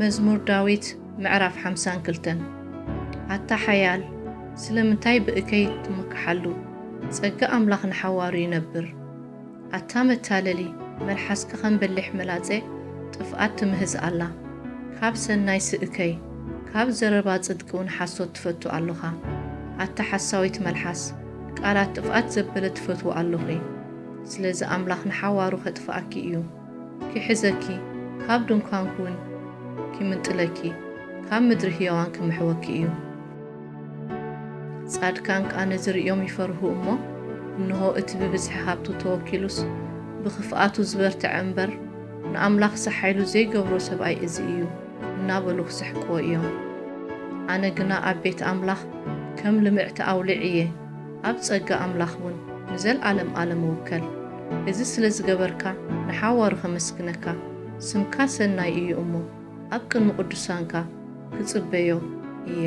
መዝሙር ዳዊት ምዕራፍ 52 አታ ሓያል ስለምንታይ ብእከይ ትመክሓሉ ጸጋ ኣምላኽ ንሓዋሩ ይነብር አታ መታለሊ መልሓስከ ከም በሊሕ መላጼ ጥፍኣት ትምህዝ ኣላ ካብ ሰናይ ስእከይ ካብ ዘረባ ጽድቂ እውን ሓሶት ትፈቱ ኣለኻ አታ ሓሳዊት መልሓስ ቃላት ጥፍኣት ዘበለ ትፈቱ ኣለኺ ስለዚ ኣምላኽ ንሓዋሩ ከጥፍኣኪ እዩ ክሕዘኪ ካብ ድንኳንኩን ክምንጥለኪ ካብ ምድሪ ሕያዋን ክምሕወኪ እዩ ጻድቃን ቃነ ዝርኦም ይፈርሁ እሞ እንሆ እቲ ብብዝሒ ሃብቱ ተወኪሉስ ብኽፍኣቱ ዝበርትዐ እምበር ንኣምላኽ ሰሓይሉ ዘይገብሮ ሰብኣይ እዚ እዩ እናበሉ ክስሕቅዎ እዮም ኣነ ግና ኣብ ቤት ኣምላኽ ከም ልምዕቲ ኣውሊዕ እየ ኣብ ጸጋ ኣምላኽ እውን ንዘለኣለም ኣለም ውከል እዚ ስለ ዝገበርካ ንሓዋሩ ከመስግነካ ስምካ ሰናይ እዩ እሞ ኣብ ቅድሚ ቅዱሳንካ ክጽበዮ እየ